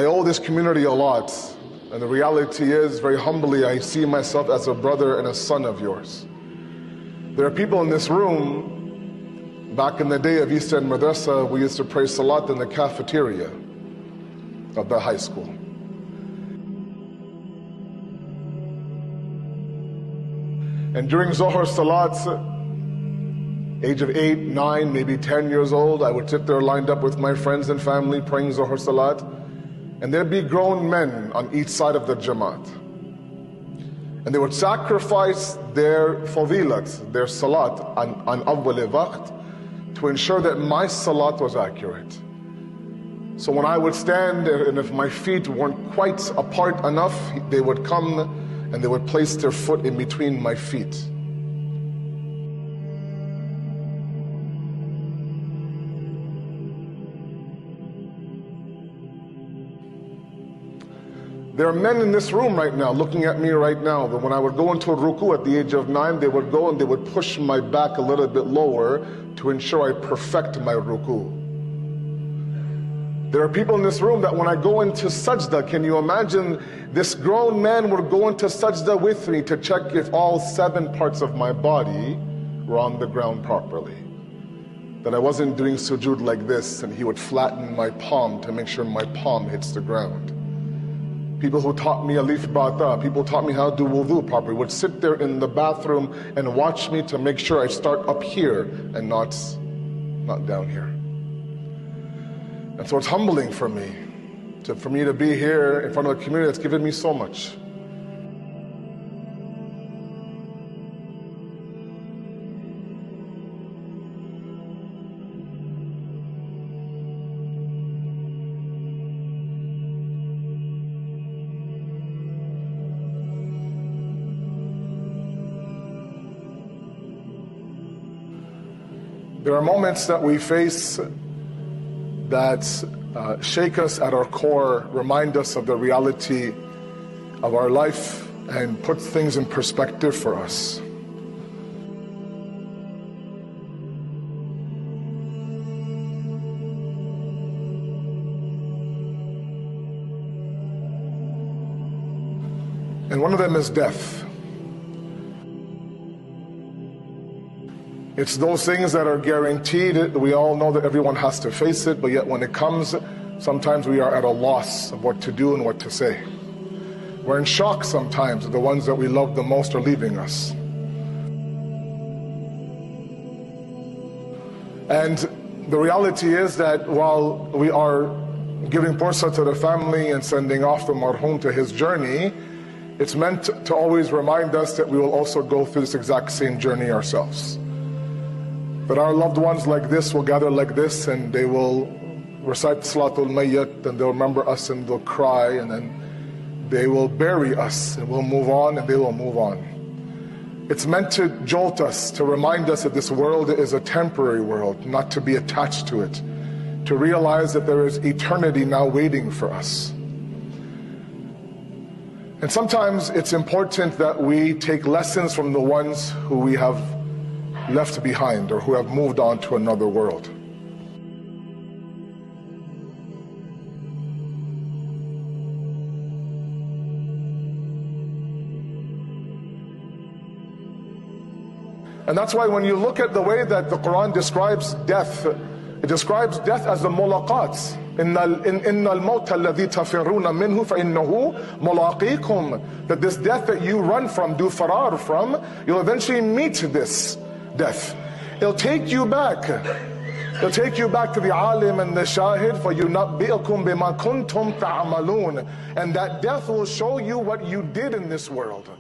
I owe this community a lot, and the reality is, very humbly, I see myself as a brother and a son of yours. There are people in this room, back in the day of East End Madrasa, we used to pray Salat in the cafeteria of the high school. And during Zohar Salat, age of 8, 9, maybe 10 years old, I would sit there lined up with my friends and family praying Zohar Salat. And there'd be grown men on each side of the Jamaat. And they would sacrifice their fadilat, their salat, on awwal waqt to ensure that my salat was accurate. So when I would stand, and if my feet weren't quite apart enough, they would come and they would place their foot in between my feet. There are men in this room right now, looking at me right now, that when I would go into a ruku at the age of 9, they would go and they would push my back a little bit lower to ensure I perfect my ruku. There are people in this room that when I go into sajda, can you imagine this grown man would go into sajda with me to check if all 7 parts of my body were on the ground properly. That I wasn't doing sujood like this, and he would flatten my palm to make sure my palm hits the ground. People who taught me alif bata, people taught me how to do wudu properly, would sit there in the bathroom and watch me to make sure I start up here and not down here. And so it's humbling for me to be here in front of a community that's given me so much. There are moments that we face that shake us at our core, remind us of the reality of our life, and put things in perspective for us. And one of them is death. It's those things that are guaranteed. We all know that everyone has to face it, but yet when it comes, sometimes we are at a loss of what to do and what to say. We're in shock sometimes that the ones that we love the most are leaving us. And the reality is that while we are giving pursa to the family and sending off the marhum to his journey, it's meant to always remind us that we will also go through this exact same journey ourselves. That our loved ones like this will gather like this, and they will recite Salatul Mayyat, and they'll remember us and they'll cry, and then they will bury us, and we'll move on, and they will move on. It's meant to jolt us, to remind us that this world is a temporary world, not to be attached to it, to realize that there is eternity now waiting for us. And sometimes it's important that we take lessons from the ones who we have left behind or who have moved on to another world. And that's why when you look at the way that the Quran describes death, it describes death as the mulaqat. إِنَّ الْمَوْتَ الَّذِي تَفِرُّونَ مِنْهُ فَإِنَّهُ مُلَاقِيكُمْ. That this death that you run from, do farar from, you'll eventually meet this death. It'll take you back. It'll take you back to the alim and the shahid, فَيُنَبِّئُكُمْ بِمَا كُنْتُمْ تَعْمَلُونَ. And that death will show you what you did in this world.